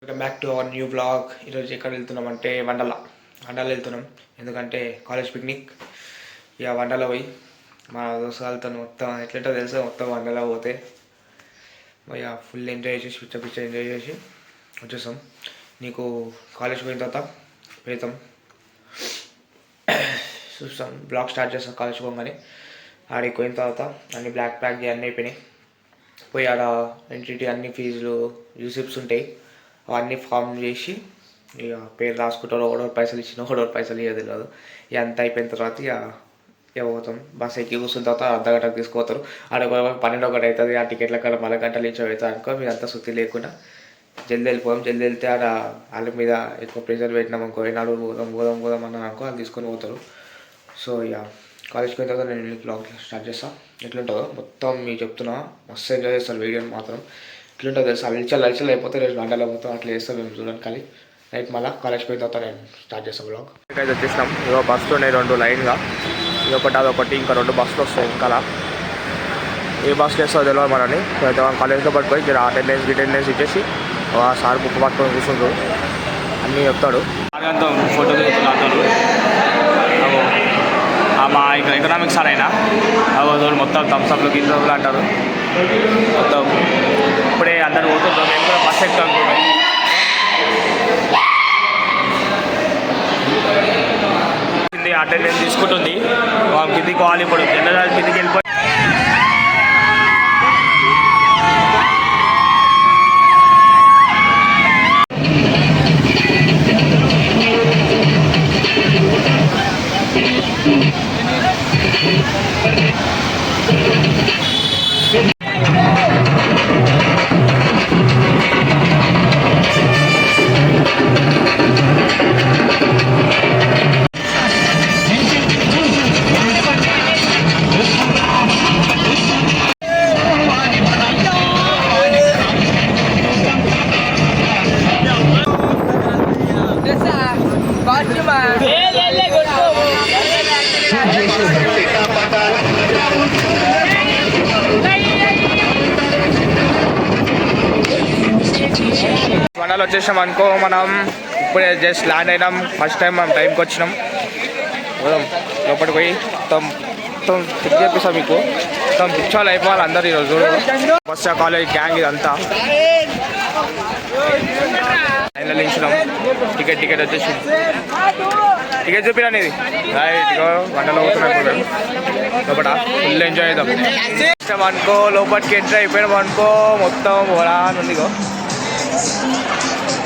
Welcome back to our new blog. ఈరోజు ఎక్కడ వెళ్తున్నామంటే వండల వెళ్తున్నాం. ఎందుకంటే కాలేజ్ పిక్నిక్. ఇక వండలో పోయి మా దోస్తులతో మొత్తం ఎట్లంటో తెలుసు, మొత్తం వండలో పోతే ఇక ఫుల్ ఎంజాయ్ చేసి పిచ్చ ఎంజాయ్ చేసి వచ్చేస్తాం. నీకు కాలేజ్ పోయిన తర్వాత వెళ్తాం, చూస్తాం, బ్లాగ్ స్టార్ట్ చేస్తాం. కాలేజ్ పోగానే ఆడికి పోయిన తర్వాత అన్ని ప్యాక్ అన్నీ అయిపోయినాయి. పోయి ఆడ ఎంట్రీ అన్ని ఫీజులు యూసిప్స్ ఉంటాయి, అవన్నీ ఫామ్ చేసి ఇక పేరు రాసుకుంటారు. ఒకడోరు పైసలు ఇచ్చిన ఒకడోరు పైసలు ఇవ్వదు తెలియదు. ఇక అంతా అయిపోయిన తర్వాత ఇక పోతాం. బస్ ఎక్కి కూర్చున్న తర్వాత అర్ధగంటకు తీసుకుపోతారు. ఆడ 12 అవుతుంది. ఆ టికెట్ల కాడ మళ్ళీ గంటలు ఇచ్చి అవుతుంది అనుకో. మీరు అంతా సుత్తి లేకుండా జల్దీ వెళ్ళిపోదాం. జల్దీ వెళ్తే ఆడ వాళ్ళ మీద ఎక్కువ ప్రెషర్ పెట్టినాం అనుకో, ఏనాడు పోదాం అన్నాను అనుకో, వాళ్ళు తీసుకొని పోతారు. సో ఇక కాలేజ్కి పోయిన తర్వాత నేను బ్లాగ్ స్టార్ట్ చేస్తాను. ఎట్లుంటుందో మొత్తం మీకు చెప్తున్నా, మస్తు ఎంజాయ్ చేస్తారు వీడియోని మాత్రం. ఎట్లుంటుందో తెలుసు, అలచలు అయిపోతే రేపు గంటలు అయిపోతాం. అట్లా చేస్తాం మేము చూడండి. కానీ నైట్ మళ్ళీ కాలేజ్కి పోయిన తర్వాత నేను స్టార్ట్ చేస్తాను బ్లాగ్. అయితే వచ్చేసినాం. ఇక బస్సులు ఉన్నాయి 2 లైన్గా, ఇదొకటి అదొకటి, ఇంకా 2 బస్సులు వస్తాయి. ఇంకా ఏ బస్సులు వేస్తావు తెలియదు మనని. కాలేజ్లో పట్టుకొని జర అటెండెన్స్ ఇచ్చేసి సార్ బుక్ పట్టుకొని కూర్చుంటారు, అన్నీ చెప్తాడు. ఫోటో దిగుతున్నారు మా ఎకనామిక్స్ సార్ అయినా అవి మొత్తం థమ్స్అప్లు గిన్నెలు అంటారు. మొత్తం ఇప్పుడే అందరు పోతుంటారు. మేము కూడా బస్ ఎక్కుతాం. అటెండెన్స్ తీసుకుంటుంది. కిందికి వాళ్ళు ఇప్పుడు జనరల్ కిందికి వెళ్ళిపోయి వండలు వచ్చేసాం అనుకో. మనం ఇప్పుడే జస్ట్ ల్యాండ్ అయినాం. ఫస్ట్ టైం మనం టైంకి వచ్చినాం. లోపలికి పోయి మొత్తం చెక్ చేపిస్తాం. మీకు మొత్తం పిచ్చాలు అయిపోవాలి అందరు ఈరోజు. ఫస్ట్ కాలేజ్ గ్యాంగ్ ఇదంతా లైన్లో నిలిచినాం. టికెట్ వచ్చేసి టికెట్ చూపిరా ఇది రైట్. వంటలో పోతున్నాం లోపల. ఫుల్ ఎంజాయ్ చేద్దాం. ఇష్టం అనుకో. లోపలికి ఎంట్రీ అయిపోయినాం అనుకో, మొత్తం ఓలా ఉంది.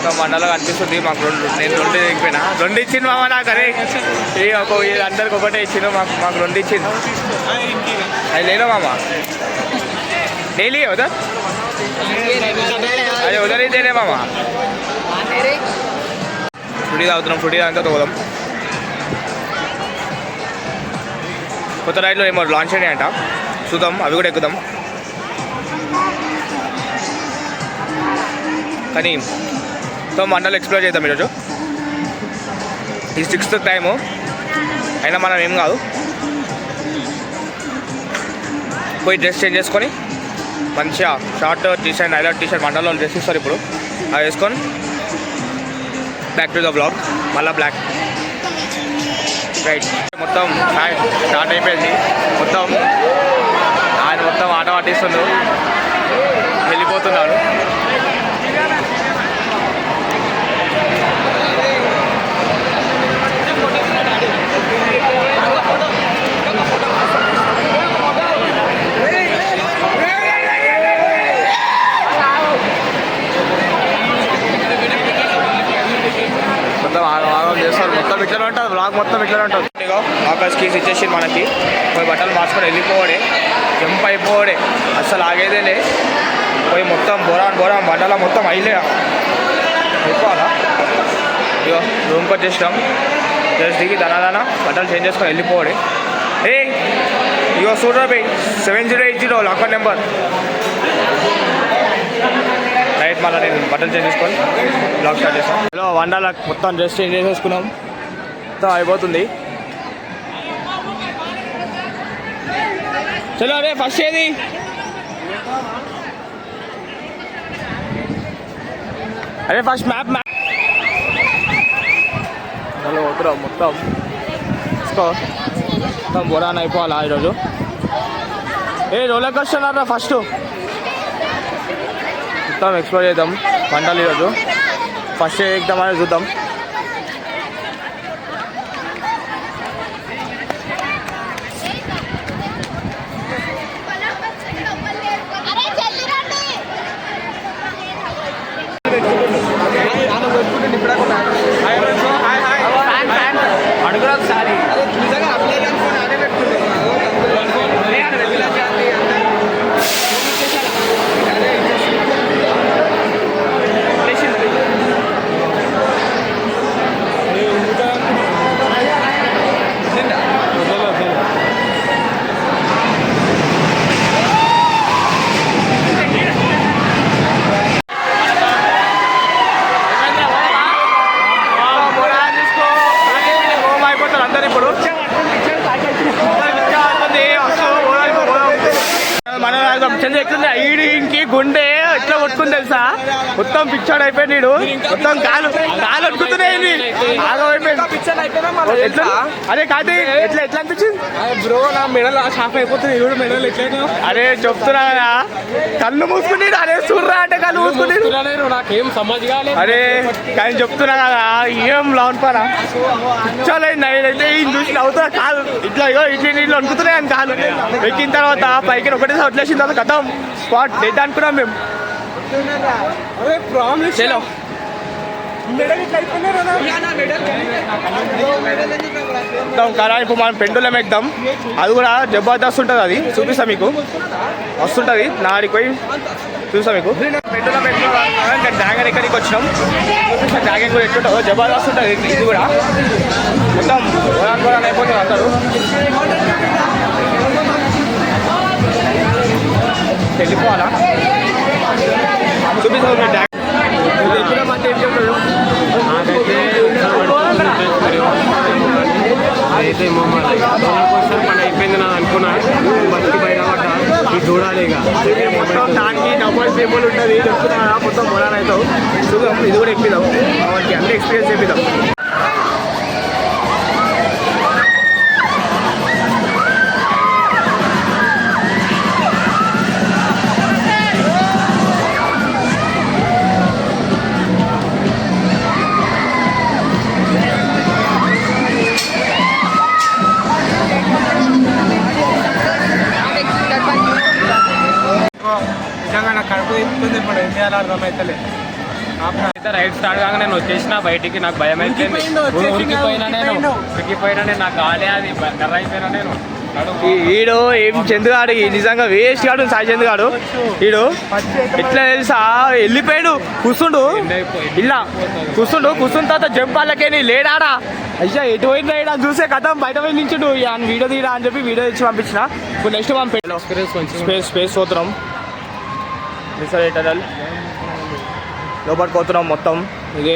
మొత్తం మండలో కనిపిస్తుంది. మాకు నేను 2 దిగిపోయినా. 2 ఇచ్చింది మామ నాకు. అరే అందరికి ఒకటే ఇచ్చిండు. మాకు 2 ఇచ్చింది. అది లేదో మామ డైలీ ఉదర్ అదే ఉదరైతేనే మామ. ఫుడీ తాగుతున్నాం. ఫుడీ అంతా తోదాం. కొత్త రైడ్లో ఏమో లాంచ్ అయినాయి అంట, చూద్దాం. అవి కూడా ఎక్కుదాం. కానీ సో మండలు ఎక్స్ప్లోర్ చేద్దాం ఈరోజు. ఇది 6th టైము అయినా మనం ఏం కాదు. పోయి డ్రెస్ చేంజ్ చేసుకొని మంచిగా షార్ట్ టీషర్ట్, హైలైట్ టీషర్ట్ మండల్లో డ్రెస్ ఇస్తారు ఇప్పుడు, అవి వేసుకొని బ్యాక్ టు ద బ్లాగ్. మళ్ళీ బ్లాక్ రైట్. మొత్తం స్టార్ట్ అయిపోయింది. ఆయన మొత్తం ఆట పట్టిస్తున్నాడు, వెళ్ళిపోతున్నాడు. చేస్తారు మొత్తం ఇట్లా ఉంటుంది. బ్లాగ్ మొత్తం ఇట్లా ఉంటుంది. ఆకాశ్ కీస్ ఇచ్చేసి మనకి పోయి బట్టలు మార్చుకొని వెళ్ళిపోవడే, జంప్ అయిపోవడే, అస్సలు ఆగేదేలే. పోయి మొత్తం బోరాన్ బండలా మొత్తం అయిపోవాలా. ఇగో రూమ్కి వచ్చేసినాం. జస్ట్ దిగి దానా బట్టలు చేంజ్ చేసుకొని వెళ్ళిపోవడే. ఇగో చూడరా బై 7080 లాకర్ నెంబర్. నైట్ మళ్ళీ నేను బట్టలు చేంజ్ చేసుకొని బ్లాగ్ స్టార్ట్ చేస్తాను. హలో వండాల మొత్తం డ్రెస్ చేంజ్ చేసేసుకున్నాం. మొత్తం అయిపోతుంది. చలో రే ఫస్ట్ ఏది అదే ఫస్ట్ మ్యాప్ పోతున్నాం మొత్తం తీసుకో మొత్తం బోరాన్ అయిపోవాలా ఈరోజు. రోలర్ కోస్టర్ అన్నారా ఫస్ట్ మొత్తం ఎక్స్ప్లోర్ చేద్దాం పంటలు ఈరోజు. ఫస్ట్ ఎక్కుదామని చూద్దాం. అడుగురా ఒకసారి చంద్ర ఎట్లుంది ఈడికి గుండె ఎట్లా కొట్టుకుని తెలుసా, మొత్తం పిచ్చాడు అయిపోయింది. నీడు మొత్తం కాలు కొట్టుకుతున్నాయి. అరే కాదు ఎట్లా అనిపించింది బ్రో? నా మెడల్ షాప్ అయిపోతుంది. ఈడు మెడల్ ఎట్లయినా అరే చెప్తున్నా కదా, కళ్ళు మూసుకుని అరే చూడరా అంటే కళ్ళు మూసుకుని నాకేం సమాజ్ కాలేదు. అరే కానీ చెప్తున్నా కదా ఏం లాన్ పరా పిచ్చాలి. అయితే ఈ చూసి అవుతున్నా కాలు ఇట్లా ఇట్లా అనుకుతున్నాయి అని కాలు ఎక్కిన తర్వాత పైకి ఒకటేసారి వదిలేసిన తర్వాత కథం స్పాట్ డెడ్ అనుకున్నాం మేము. కదా ఇప్పుడు మనం పెండులం ఎక్దాం. అది కూడా జబర్దస్త్ ఉంటుంది, అది చూపిస్తాం మీకు. వస్తుంటుంది నాడికి పోయి చూస్తాం మీకు. పెండులం ఎక్కువ డ్రాగన్ ఎక్కడికి వచ్చినాం చూపిస్తాం. డ్రాగన్ కూడా ఎట్లుంటుందో జబర్దస్త్ ఉంటుంది. ఇది కూడా మొత్తం గోరాన్ అయిపోతుంది అందరూ. వెళ్ళిపోవాలా చూపిస్తాం. ఎప్పుడమంటే ఏం చెప్తాడు అయితే మన అయిపోయింది నా అనుకున్నా. బతికి బయట పడ్డా చూడాలి. ఇక మొత్తం దానికి డబుల్ పేబుల్ ఉంటుంది చెప్తున్నా. మొత్తం మొదలు అవుతావు చూద్దాం. ఇది కూడా ఎక్కిదాం, వాళ్ళకి అన్ని ఎక్స్పీరియన్స్ చెప్పిద్దాం. నిజంగా నాకు కడుపు తిప్పుతుంది. ఇప్పుడు ఏం చేయాలో అర్థమైతలే. అయితే రైడ్ స్టార్ట్ కాగా నేను వచ్చేసిన బయటికి. నాకు భయం అయితే ఉరికిపోయినా నేను నాకు గాలి అది కర్ర అయిపోయినా నేను. ఈడు ఏం చంద్రుగాడు నిజంగా వేస్ట్ కాడు. సాయి చంద్రుగాడు ఈడు ఎట్లా తెలుసా వెళ్ళిపోయాడు. కూర్చుండు ఇలా కూర్చున్న తర్వాత జంప్ వాళ్ళకేని లేడాడా. అయ్యా ఎటు పోయిందా ఈడ చూసే కథం బయట పోయి నించుడు. వీడియో తీయడా అని చెప్పి వీడియో తెచ్చి పంపించిన. ఇప్పుడు నెక్స్ట్ పంపి స్పేస్ పోతున్నాం. రిసర్వేటరల్ లోపలికి పోతున్నాం మొత్తం. ఇదే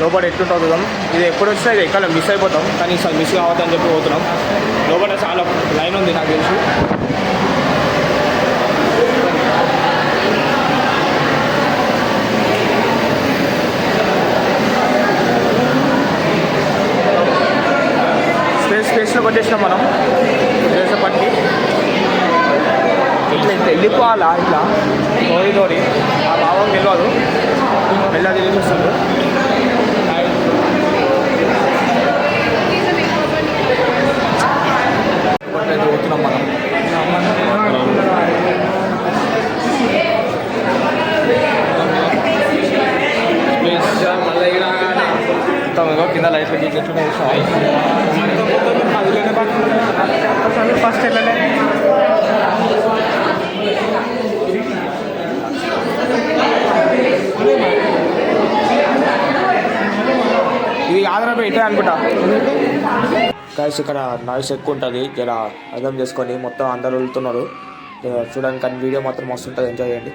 లోపల ఎట్లుంటుంది చూద్దాం. ఇది ఎప్పుడు వచ్చినా ఇది ఎక్కడ మిస్ అయిపోతాం, కానీ ఈసారి మిస్ కావద్దని చెప్పి పోతున్నాం. లోపల చాలా లైన్ ఉంది నాకు తెలుసు. స్పేస్లో కొట్టేసినాం మనం. పట్టి ఇట్లా వెళ్ళిపోవాలా ఇట్లా తోడి ఆ భావం తెలియదు. మెల్లగా తెలిసి వస్తుంది. పోతున్నాం మనం. మొత్తం కింద లైఫ్ ఫస్ట్ వెళ్ళలే. ఇది ఆంధ్రపై ఇటే అనుకుంటా. గైస్ ఇక్కడ నాయిస్ ఎక్కువ ఉంటుంది, జర అర్థం చేసుకొని. మొత్తం అందరు వెళ్తున్నారు చూడడానికి, కానీ వీడియో మాత్రం మస్తు ఉంటుంది, ఎంజాయ్ చేయండి.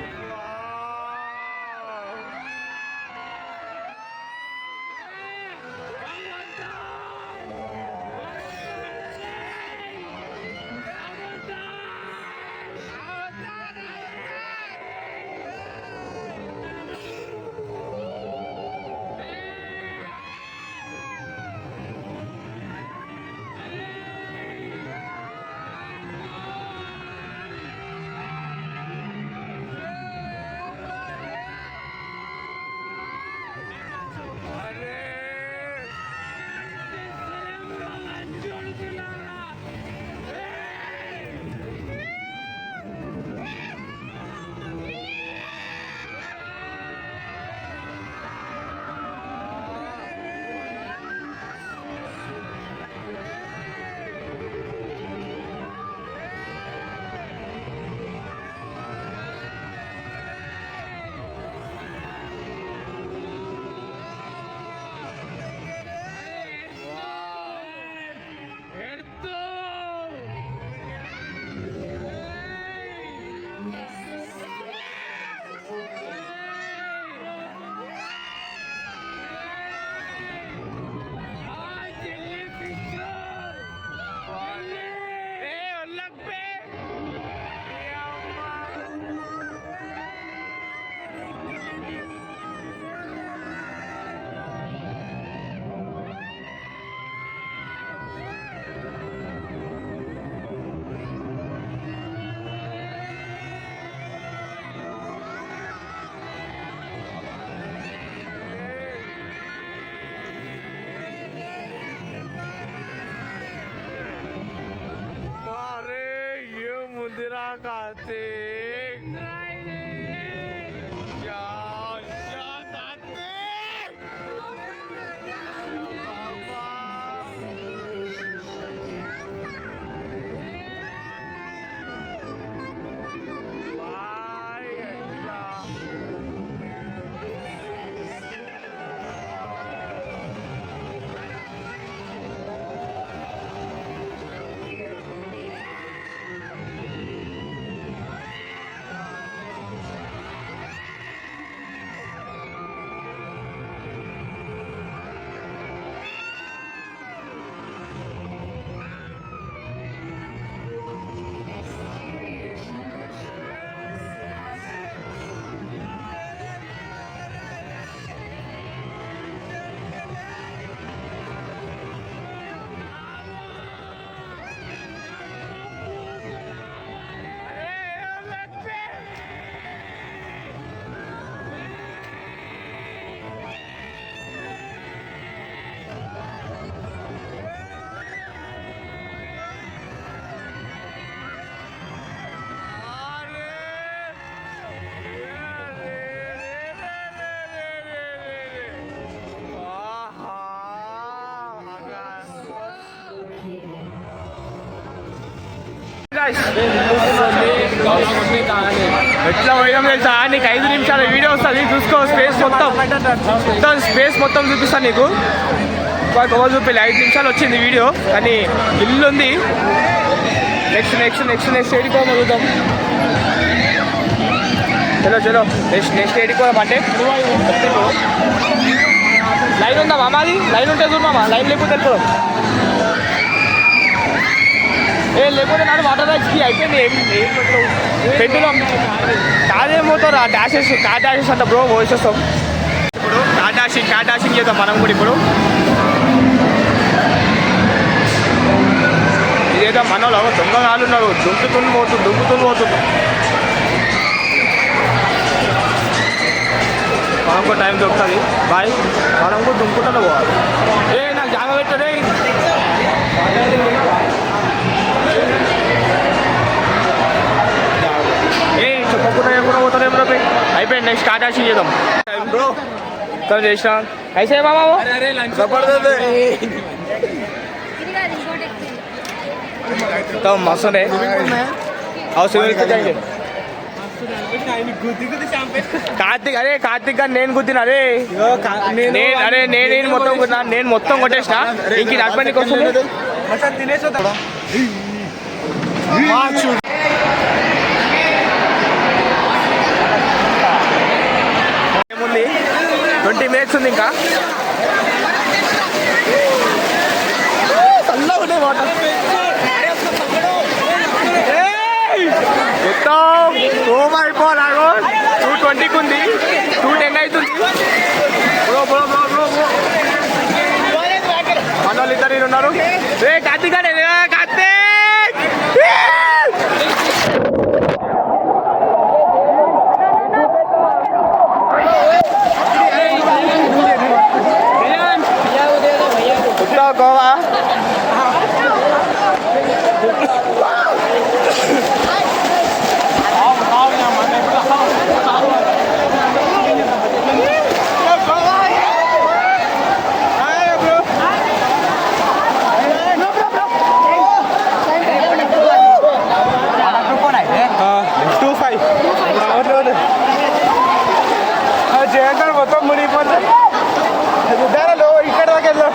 కార్తీక్ ఎట్లా పోయినాం తెలుసా? నీకు 5 నిమిషాల వీడియో వస్తుంది, చూసుకో. స్పేస్ మొత్తం స్పేస్ మొత్తం చూపిస్తాను నీకు. కవర్ చూపించలే, 5 నిమిషాలు వచ్చింది వీడియో, కానీ ఇల్లు ఉంది. నెక్స్ట్ ఏడికోమో చూద్దాం. చలో నెక్స్ట్ ఏడికోదాం. అంటే లైన్ ఉందా మామాది? లైన్ ఉంటే చూడు మామ, లైన్ లేకపోతే వెళ్ళిపోదాం. లేకపోతే నాడు వాటర్ రైడ్స్కి అయిపోయింది. పెట్టులో కాదేమవుతారు ఆ డాషెస్, కార్ డాషెస్ అంట బ్రో, పోసేస్తాం. ఇప్పుడు కార్ డాషింగ్ చేద్దాం మనం కూడా. ఇప్పుడు ఇదేదో మనలో దొంగగాళ్ళు ఉన్నారు, దుంకుతుని పోతుంది. మనం కూడా టైం దొరుకుతుంది బాయ్, మనం కూడా దుంకుతానే పోవాలి. నాకు జాగ పెట్టదే. చెప్పకుండా పోతానే బ్రో. అయిపోయింది, నెక్స్ట్ కార్ డాషింగ్ చేద్దాం బ్రో. చేసిన అయితే మామ मस्त है కార్తిక్. అరే కార్తిక్ గారు నేను గుద్దిన. అరే నేను మొత్తం కున్నా, నేను మొత్తం కొట్టేసిన. ఇంక హస్బెండ్కి వస్తుంది. ఏముంది, 20 minutes ఉంది ఇంకా. మొత్తం ఓం అయిపోలాగో. 2:20కి ఉంది, 2:10 అవుతుంది. మన వాళ్ళు ఇద్దరు ఉన్నారు. కార్తీక్ గారు, కార్తీక్ గోవా. జయంకర్ మొత్తం మునిగిపోతుంది. ఇక్కడ దాకా వెళ్దాం.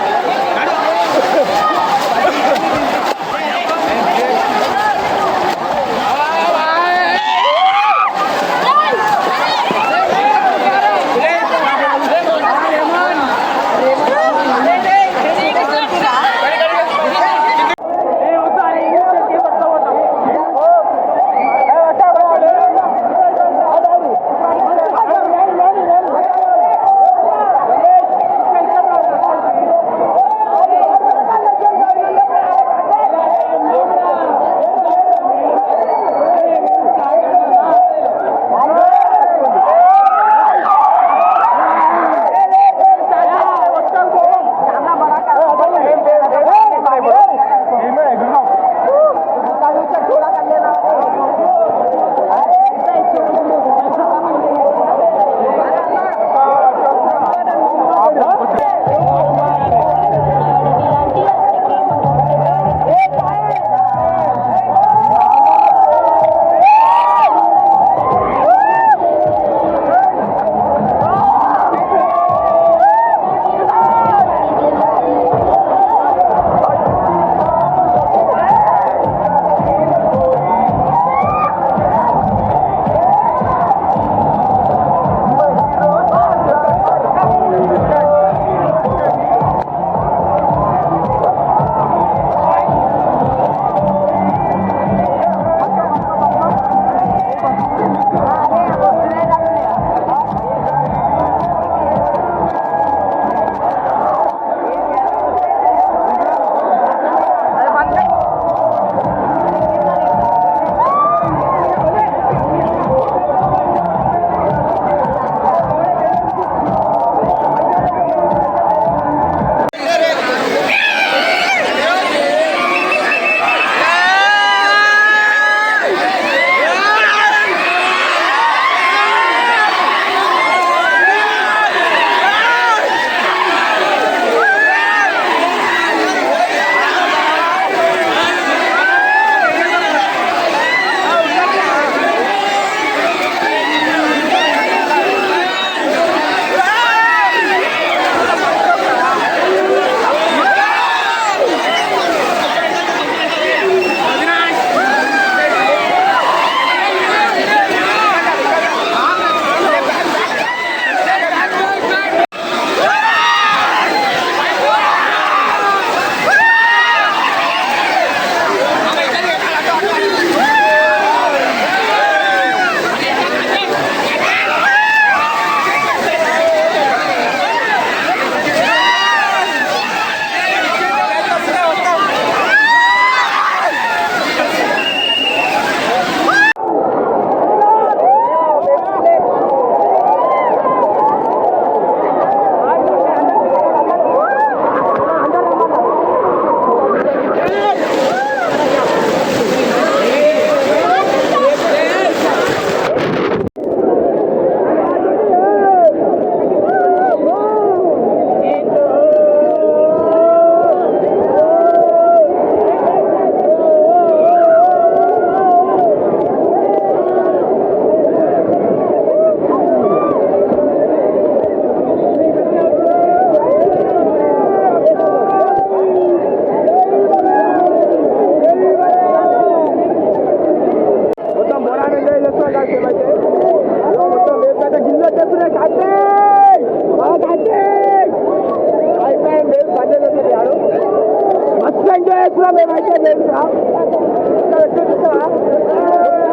మేమైతే తెలుసా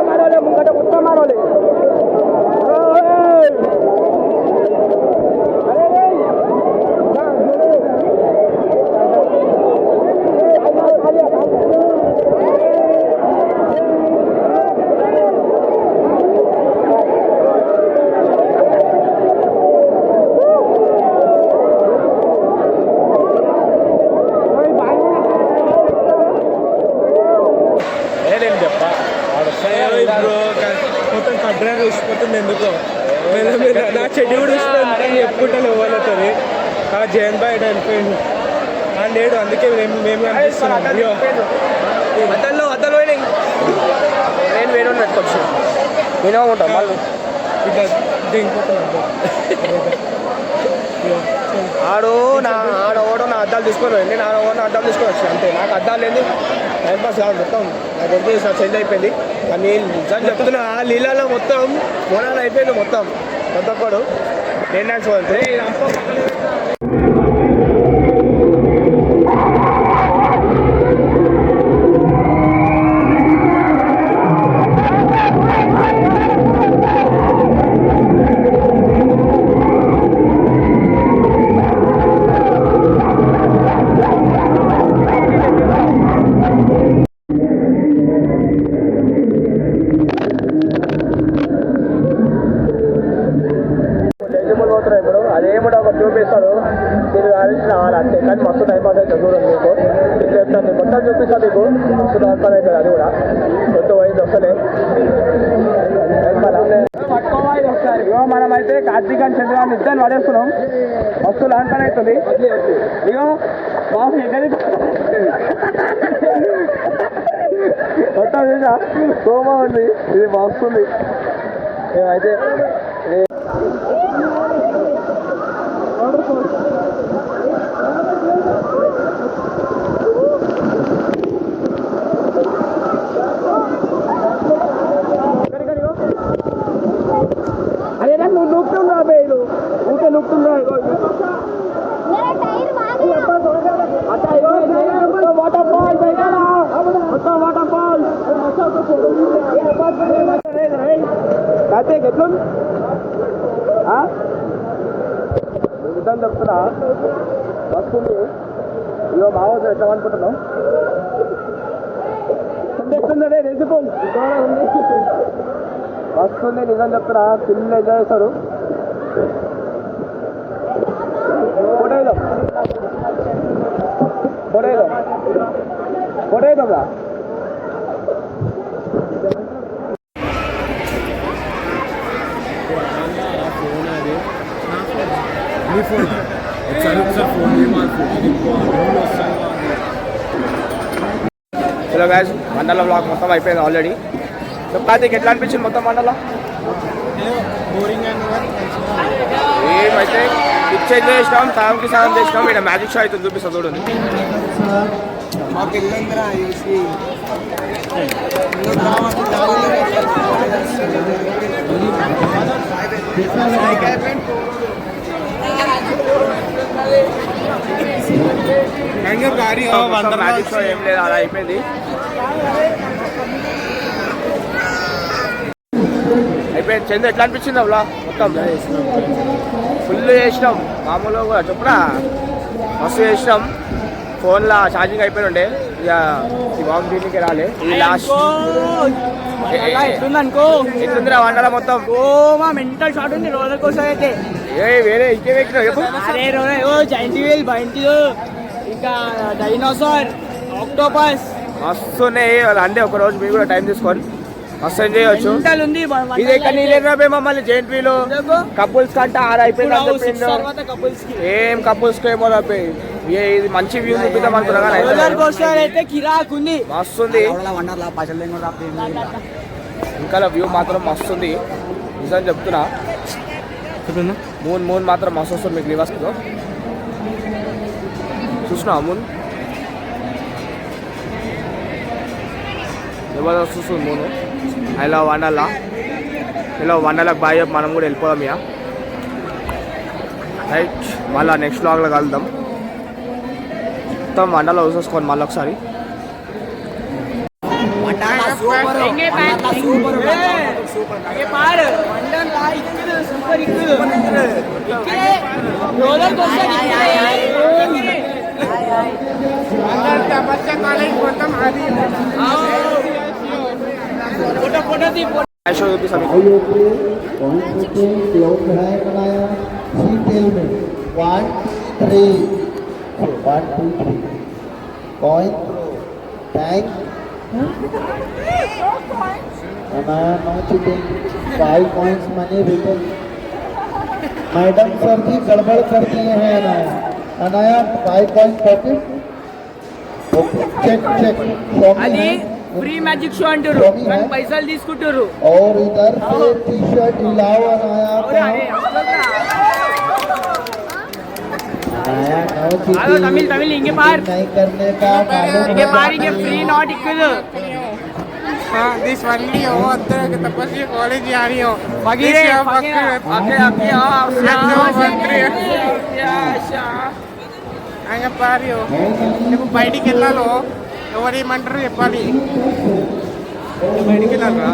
మారోలే ముంగట మొత్తం మారోలే మొత్తం కడ్రా చూసిపోతుంది ఎందుకో నా చెడ్డి కూడా చూసిపోతుంది చెప్పుకుంటాను ఇవ్వలేదు ఆ జయన్ బాయ్ వెళ్ళిపోయింది ఆ లేడు అందుకే మేము అనిపిస్తున్నాం అయ్యో అద్దల్లో నేను వేరే పెట్టుకోవచ్చు నేనే ఉంటాను మళ్ళీ ఇట్లా దింగిపోతున్నాను ఆడోడో నా అద్దాలు తీసుకొని నేను ఆడోడో అద్దాలు తీసుకొని వచ్చాను అంతే నాకు అద్దాలు లేదు టైంపాస్ కాదు మొత్తం నాకు ఎంత చేసిన చేంజ్ అయిపోయింది కానీ నిజం చెప్తున్నా ఆ నీళ్ళలో మొత్తం మోనాలు అయిపోయింది మొత్తం కొత్త ఒక్కడు నేను డాన్స్ పోతే ఇప్పుడు అదేమిటో ఒక చూపిస్తాడు మీరు కావాల్సిన అంతే కానీ మస్తు టైం పాస్ అవుతుంది చూడండి మీకు మీకు చెప్తాను నేను మొత్తం చూపిస్తాను మీకు మస్తు టైం పాస్ అవుతుంది అది కూడా కొత్త వయసు వస్తలే ఇగో మనమైతే కార్తీక్ అని చంద్రబాబు ఇద్దరు పడేస్తున్నాం మస్తు లాంగ్ పని అవుతుంది ఇగో బాబు ఎక్కడి మొత్తం చూసా సోమా ఉంది ఇది మస్తుంది మేమైతే అరే నువ్వు నూపుతున్నా పేరు ఊకే నూపుతున్నా వాటర్ ఫాల్ మొత్తం వాటర్ ఫాల్ కార్తీక్ ఎట్లు ఇద్దాం చెప్తున్నా వస్తుంది ఇగో మావోజు ఎట్లా అనుకుంటున్నాం ఎట్లుందే రెసిపోల్ వస్తుంది నిజం చెప్తున్నా పిల్లలు ఎంజాయ్ చేస్తారు ఫోటో వేద్దాం హలో గాయస్ మండల బ్లాగ్ మొత్తం అయిపోయింది ఆల్రెడీ కార్తీక్ ఎట్లా అనిపించింది మొత్తం మండలం ఏమైతే పిక్చర్ ఎంజాయ్ చేసినాం సాంగ్కి సాంగ్ చేసినాం ఇక్కడ మ్యాజిక్ షో అయితే చూపిస్తా చూడండి మ్యాజిక్ షో ఏం లేదు అలా అయిపోయింది చంద్ర ఎట్లా అనిపించింది అవ్వలా మొత్తం ఫుల్ చేసినాం మామూలుగా కూడా చెప్పురా మస్తు చేసినాం ఫోన్లో ఛార్జింగ్ అయిపోయి ఇక ఈ బాంబు దీనికి రాలే ఇది లాస్ట్ ఎట్లుందనుకో ఎట్లుందిరా వండల మొత్తం మా మెంటల్ షాట్ ఉంది రోలర్ కోస్టర్ అయితే వేరే ఇంకేం ఎక్కినావు అరే రోలర్ జైంట్ వీల్ బంటిలు ఇంకా డైనోసార్ ఆక్టోపస్ మస్తు ఉన్నాయి వాళ్ళు అంటే ఒక రోజు మీరు కూడా టైం తీసుకొని మస్తు ఎంజాయ్ చేయొచ్చు ఉంది ఇది ఎక్కడ నీళ్ళు మమ్మల్ని జైంట్ వీల్ కపుల్స్ కంటే 6 అయిపోయింది ఏం కపుల్స్ ఏమో ఇది మంచి వ్యూ చూపిద్దాం అనుకున్నా అయితే కిరాక్ ఉంది మస్తుంది ఇంకా వ్యూ మాత్రం మస్తుంది నిజం చెప్తున్నా మూన్ మాత్రం మస్తు వస్తుంది మీకు రివర్స్లో చూసినా మూన్ జబర్దస్త్ చూస్తుంది మూను ఇలా వండలకు బాయ్ చెప్పి మనం కూడా వెళ్ళిపోదాం ఇక రైట్ మళ్ళీ నెక్స్ట్ వ్లాగ్లో కలుద్దాం మొత్తం వండలో చూసేసుకోండి మళ్ళీ ఒకసారి क्लोज है बनाया सीटेल में 1 3 1 2 3 कॉइन टैंक बनाया no cheating 5 coins money return madam sir ji गड़बड़ कर दिए हैं Anaya 5 coin pocket check check అది ఫ్రీ మ్యాజిక్ షో అంటారు కానీ పైసలు తీసుకుంటారు और इधर से टी शर्ट हिलाओ अनाया హలో తమిళ్ తమిళ్ ఇంకే పార్ नहीं करने का ఇంకే పార్ ఇంకే ఫ్రీ నాట్ ఇక్కదు दिस वनली हो अंदर के तपस्या कॉलेज जा रही हो ఫకీరే ఓకే ఓకే ఆయన పారి నువ్వు బయటికి వెళ్ళాలో ఎవరేమంటారు చెప్పాలి బయటికి వెళ్ళాలా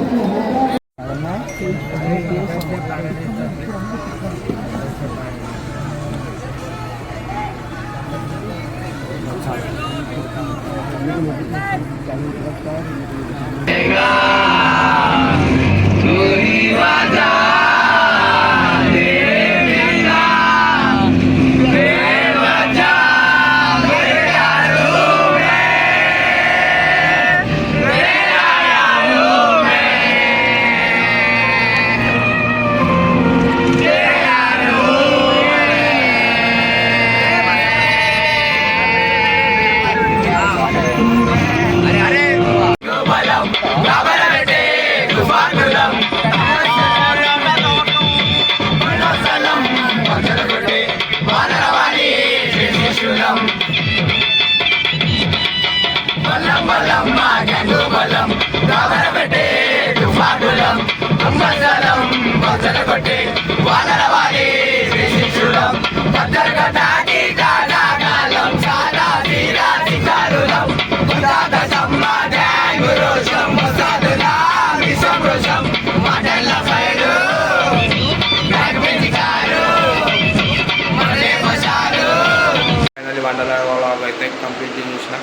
వండర్లాండ్ వ్లాగ్ అయితే కంప్లీట్ చేసిన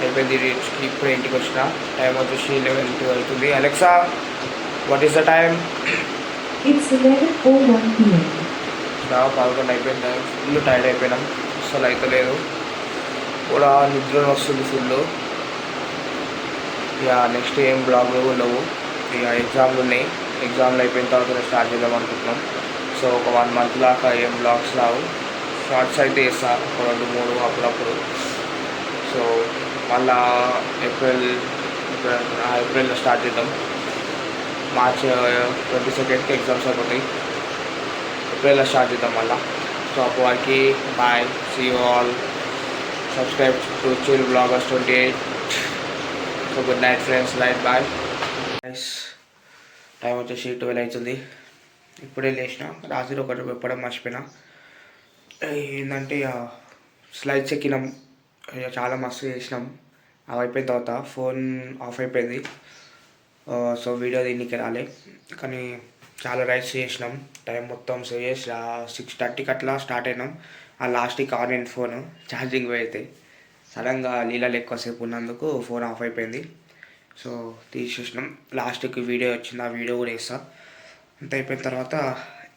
అయిపోయింది. ఇప్పుడు ఇంటికి వచ్చిన టైం వచ్చేసి 11:02 అవుతుంది. Alexa what is the time? It's 11:01 p.m. 11 అయిపోయింది. ఫుల్ టైర్డ్ అయిపోయినాం, అసలు అయితే లేదు కూడా, నిద్ర వస్తుంది ఫుల్. ఇక నెక్స్ట్ ఏం బ్లాగ్లు ఉండవు, ఇక ఎగ్జామ్లు ఉన్నాయి. ఎగ్జామ్లు అయిపోయిన తర్వాత స్టార్ట్ చేద్దాం అనుకుంటున్నాం. సో ఒక 1 month దాకా ఏం బ్లాగ్స్ రావు, షార్ట్స్ అయితే వేస్తా ఒక 2-3 అప్పుడప్పుడు. సో మళ్ళా ఏప్రిల్లో స్టార్ట్ చేద్దాం. మార్చ్ 22nd ఎగ్జామ్స్ అయిపోతాయి, ఏప్రిల్లో స్టార్ట్ చేద్దాం మళ్ళా. సో అప్పుడు వారికి bye, see you all, subscribe to Chill Bloggers 28. So good night friends, night bye. Time వచ్చేసి 12 అవుతుంది. ఇప్పుడే లేచిన, రాత్రి ఒకటి చెప్పడం మర్చిపోయినా. ఏంటంటే ఇక స్లైడ్స్ ఎక్కినాం, ఇక చాలా మస్తు చేసినాం. అవి అయిపోయిన తర్వాత ఫోన్ ఆఫ్ అయిపోయింది. సో వీడియో దీనికి రాలే, కానీ చాలా రైడ్స్ చేసినాం. టైం మొత్తం సేవ్ చేసి 6:30కి అట్లా స్టార్ట్ అయినాం. ఆ లాస్ట్కి ఆన్ అయిన ఫోన్ ఛార్జింగ్ పోయితే సడన్గా నీళ్ళలో ఎక్కువసేపు ఉన్నందుకు ఫోన్ ఆఫ్ అయిపోయింది. సో తీసేసినాం. లాస్ట్కి వీడియో వచ్చింది, ఆ వీడియో కూడా వేస్తా. అంత అయిపోయిన తర్వాత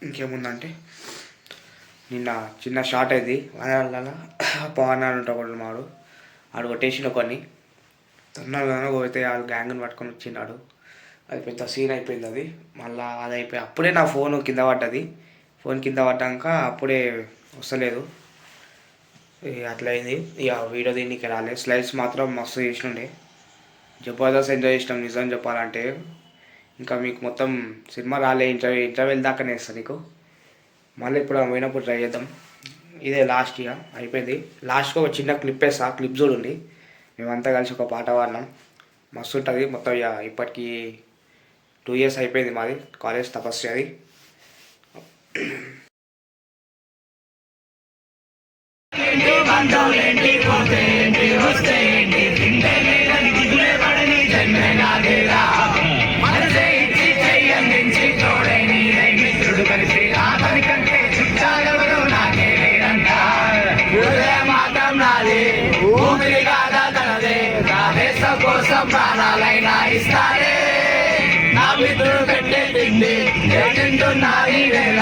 ఇంకేముందంటే, నిన్న చిన్న షార్ట్ అయింది. వాళ్ళ పవన్ అని ఉంటాడు మాడు, ఆడు కొట్టేసిన కొన్ని తొందరగానే పోతే ఆడు గ్యాంగ్ని పట్టుకొని వచ్చినాడు. అది పెద్ద సీన్ అయిపోయింది. అది మళ్ళీ అది అయిపోయి అప్పుడే నా ఫోన్ కింద పడ్డది. ఫోన్ కింద పడ్డాక అప్పుడే వస్తలేదు, అట్లా అయింది. ఇక వీడియో దీనికి రాలేదు. స్లైడ్స్ మాత్రం మస్తు చేసినుండే, జబర్దస్త్ ఎంజాయ్ చేసినాం నిజం చెప్పాలంటే. ఇంకా మీకు మొత్తం సినిమా రాలే, ఇంటర్వెల్ దాకానే ఇస్తాను నీకు. మళ్ళీ ఇప్పుడు పోయినప్పుడు ట్రై చేద్దాం. ఇదే లాస్ట్ ఇక అయిపోయింది. లాస్ట్కి ఒక చిన్న క్లిప్ వేస్తా, క్లిప్ చూడండి. మేమంతా కలిసి ఒక పాట పాడినాం, మస్తు ఉంటుంది. మొత్తం ఇక ఇప్పటికీ 2 years అయిపోయింది మాది కాలేజ్ తపస్సు. అది బంధువులేంటి పోతే ఏంటి వస్తే ఏంటి తింటే లేదని దిగులే పడని జన్మే కోసం ప్రాణాలైనా ఇస్తారే నా మిత్రుడు పెట్టే తిండి తింటున్నారు ఈ వేళ